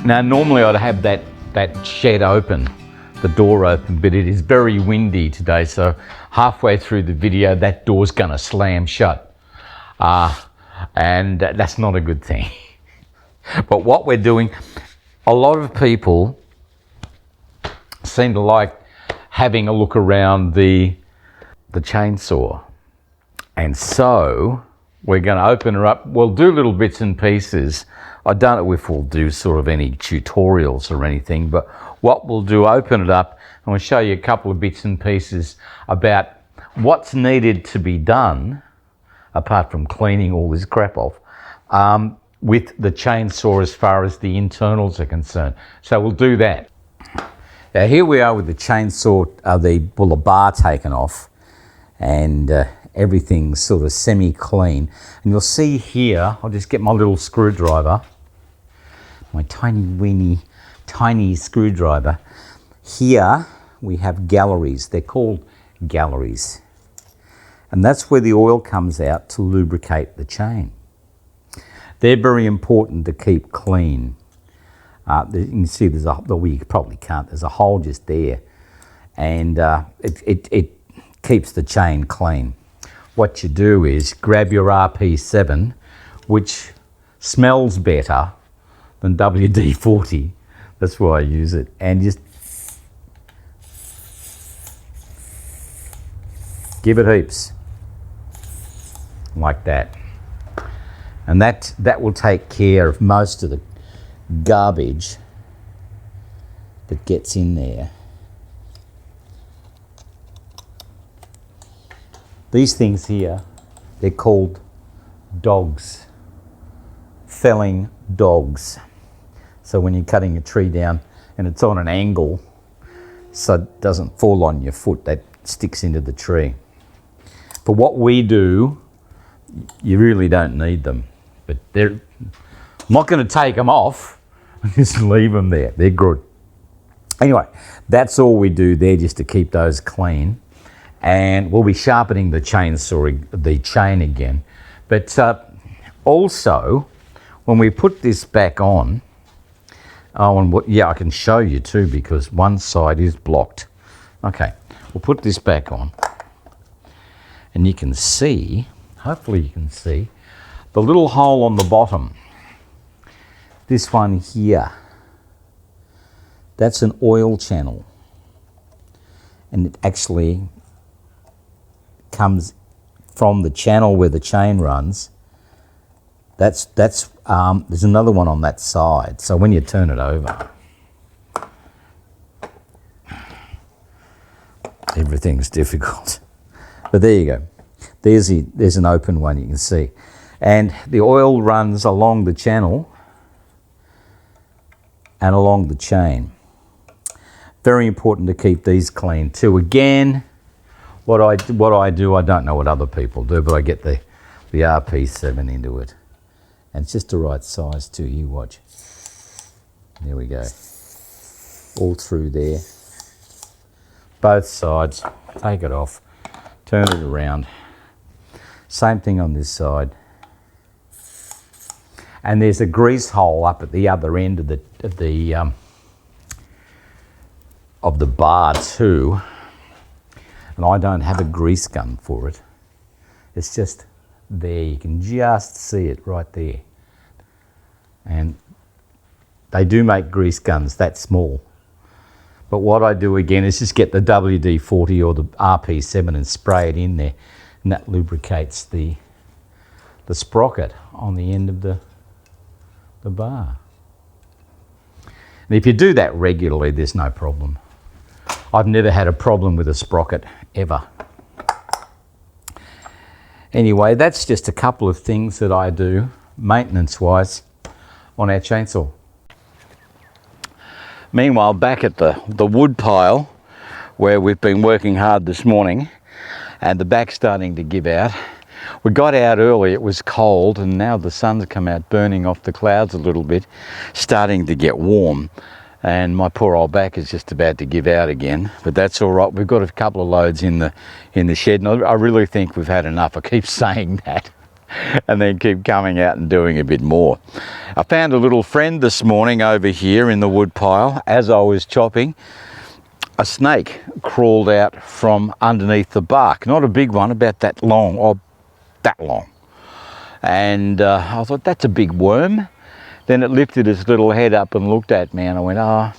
Now normally I'd have that shed open, the door open, but it is very windy today, so halfway through the video that door's gonna slam shut. And that's not a good thing. But what we're doing, a lot of people seem to like having a look around the chainsaw. And so we're going to open her up. We'll do little bits and pieces. I don't know if we'll do sort of any tutorials or anything, but what we'll do, open it up and we'll show you a couple of bits and pieces about what's needed to be done, apart from cleaning all this crap off, with the chainsaw as far as the internals are concerned. So we'll do that. Now here we are with the chainsaw, the bar taken off, and everything's sort of semi-clean. And you'll see here, I'll just get my little screwdriver, my tiny screwdriver. Here we have galleries. They're called galleries. And that's where the oil comes out to lubricate the chain. They're very important to keep clean. You can see there's a, well, you probably can't, there's a hole just there. And it keeps the chain clean. What you do is grab your RP7, which smells better than WD-40. That's why I use it. And just give it heaps, like that. And that will take care of most of the garbage that gets in there. These things here, they're called dogs, felling dogs. So when you're cutting a tree down and it's on an angle, so it doesn't fall on your foot, that sticks into the tree. For what we do, you really don't need them, but I'm not going to take them off, just leave them there, they're good. Anyway, that's all we do there, just to keep those clean. And we'll be sharpening the chainsaw, the chain again. But also, when we put this back on, yeah, I can show you too, because one side is blocked. Okay, we'll put this back on. And you can see, hopefully you can see, the little hole on the bottom. This one here, that's an oil channel. And it actually comes from the channel where the chain runs. There's another one on that side. So when you turn it over, everything's difficult. But there you go. There's an open one you can see. And the oil runs along the channel and along the chain. Very important to keep these clean too. Again, what I do, I don't know what other people do, but I get the RP7 into it. And it's just the right size too, you watch. There we go. All through there. Both sides, take it off, turn it around. Same thing on this side. And there's a grease hole up at the other end of the bar too. And I don't have a grease gun for it. It's just there, you can just see it right there. And they do make grease guns that small. But what I do again is just get the WD-40 or the RP7 and spray it in there. And that lubricates the sprocket on the end of the bar. And if you do that regularly, there's no problem. I've never had a problem with a sprocket, ever. Anyway, that's just a couple of things that I do, maintenance-wise, on our chainsaw. Meanwhile, back at the wood pile, where we've been working hard this morning, and the back's starting to give out. We got out early, it was cold, and now the sun's come out burning off the clouds a little bit, starting to get warm. And my poor old back is just about to give out again, but that's all right. We've got a couple of loads in the shed, and I really think we've had enough. I keep saying that, and then keep coming out and doing a bit more. I found a little friend this morning over here in the wood pile. As I was chopping, a snake crawled out from underneath the bark. Not a big one, about that long, or that long. And I thought, that's a big worm. Then it lifted its little head up and looked at me, and I went, oh,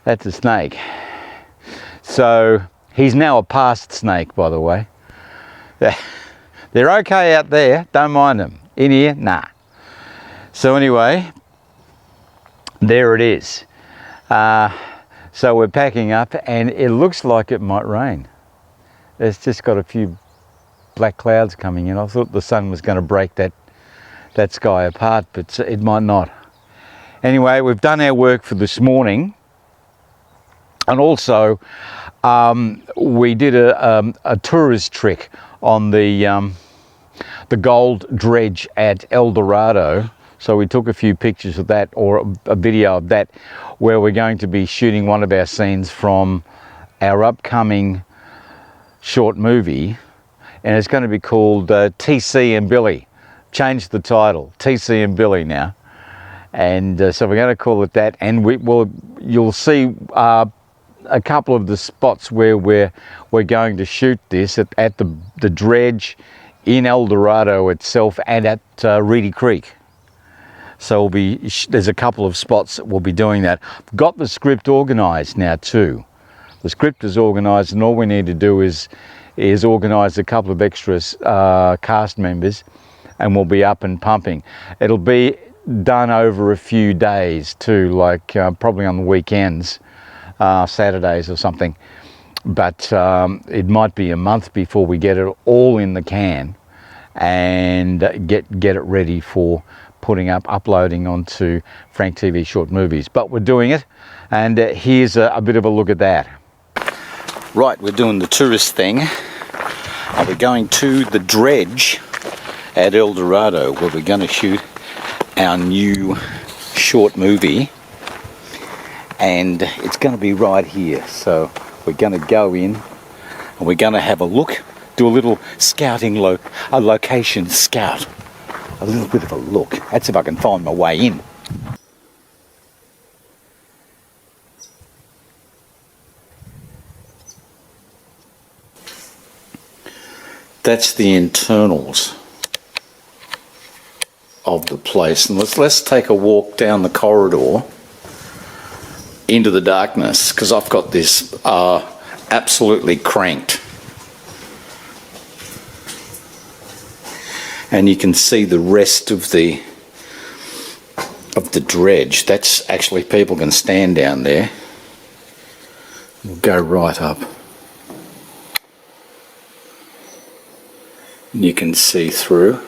that's a snake. So he's now a past snake, by the way. They're okay out there, don't mind them. In here, nah. So anyway, there it is. So we're packing up, and it looks like it might rain. It's just got a few black clouds coming in. I thought the sun was going to break that sky apart, but it might not. Anyway, we've done our work for this morning, and also we did a tourist trick on the gold dredge at El Dorado. So we took a few pictures of that, or a video of that, where we're going to be shooting one of our scenes from our upcoming short movie, and it's going to be called TC and Billy. Changed the title, TC and Billy now, and so we're going to call it that. And you'll see a couple of the spots where we're going to shoot this at the dredge, in El Dorado itself, and at Reedy Creek. So there's a couple of spots that we'll be doing that. Got the script organised now too. The script is organised, and all we need to do is organise a couple of extra cast members, and we'll be up and pumping. It'll be done over a few days too, like probably on the weekends, Saturdays or something. But it might be a month before we get it all in the can and get it ready for putting up, uploading onto Frank TV Short Movies. But we're doing it, and here's a bit of a look at that. Right, we're doing the tourist thing. We're going to the dredge at El Dorado, where we're going to shoot our new short movie, and it's going to be right here. So we're going to go in, and we're going to have a look, do a little scouting, a location scout, a little bit of a look. That's if I can find my way in. That's the internals of the place, and let's take a walk down the corridor into the darkness, because I've got this absolutely cranked, and you can see the rest of the dredge. That's actually, people can stand down there. We'll go right up. You can see through.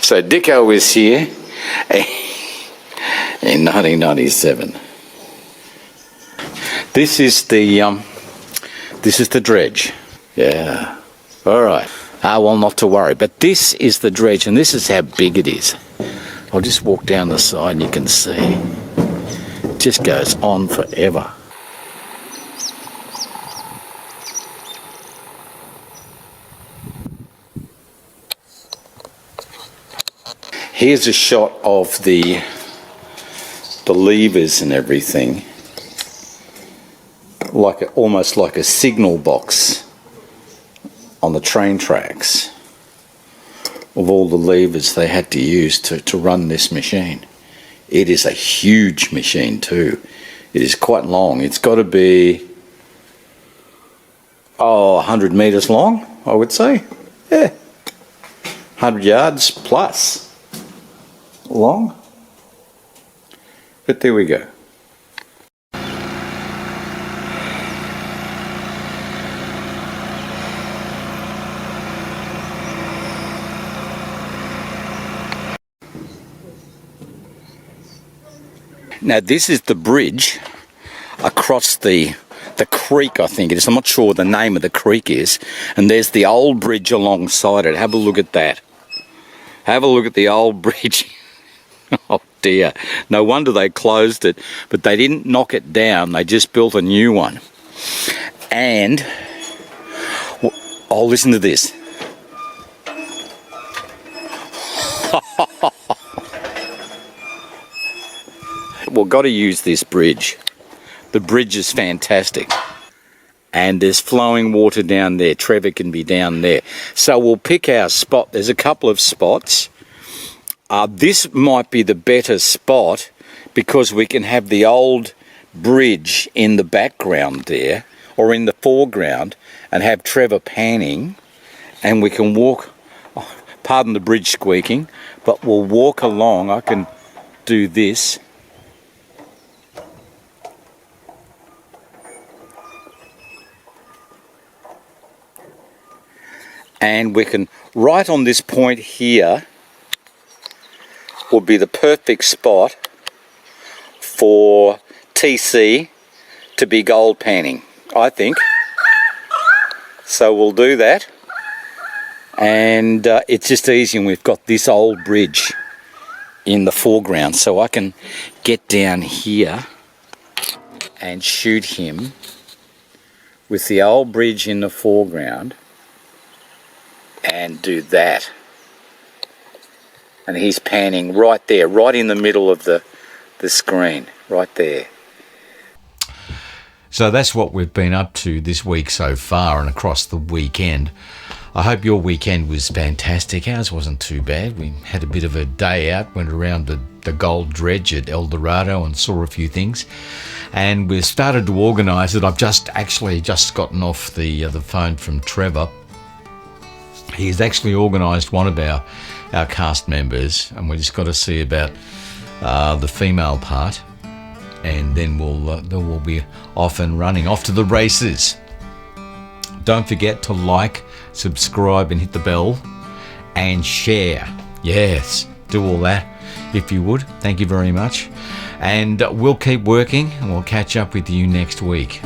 So Dicko was here in 1997. This is the dredge. Yeah. All right. Well, not to worry. But this is the dredge, and this is how big it is. I'll just walk down the side, and you can see. It just goes on forever. Here's a shot of the levers and everything, almost like a signal box on the train tracks, of all the levers they had to use to run this machine. It is a huge machine too. It is quite long. It's got to be 100 metres long, I would say. Yeah, 100 yards plus long. But there we go. Now this is the bridge across the creek, I think it is. I'm not sure what the name of the creek is. And there's the old bridge alongside it. Have a look at that. Have a look at the old bridge. Oh dear. No wonder they closed it. But they didn't knock it down. They just built a new one. And Oh, listen to this. We've got to use this bridge. The bridge is fantastic. And there's flowing water down there. Trevor can be down there. So we'll pick our spot. There's a couple of spots. This might be the better spot because we can have the old bridge in the background there, or in the foreground, and have Trevor panning, and we can walk, pardon the bridge squeaking, but we'll walk along. I can do this. And we can, right on this point here, would be the perfect spot for TC to be gold panning, I think. So we'll do that. And it's just easy, and we've got this old bridge in the foreground. So I can get down here and shoot him with the old bridge in the foreground. And do that, and he's panning right there, right in the middle of the screen, right there. So that's what we've been up to this week so far and across the weekend. I hope your weekend was fantastic. Ours wasn't too bad. We had a bit of a day out, went around the gold dredge at Dorado and saw a few things, and we've started to organise it. I've just gotten off the phone from Trevor. He's actually organised one of our cast members, and we just got to see about the female part, and then we'll be off and running, off to the races. Don't forget to like, subscribe, and hit the bell, and share. Yes, do all that if you would. Thank you very much, and we'll keep working, and we'll catch up with you next week.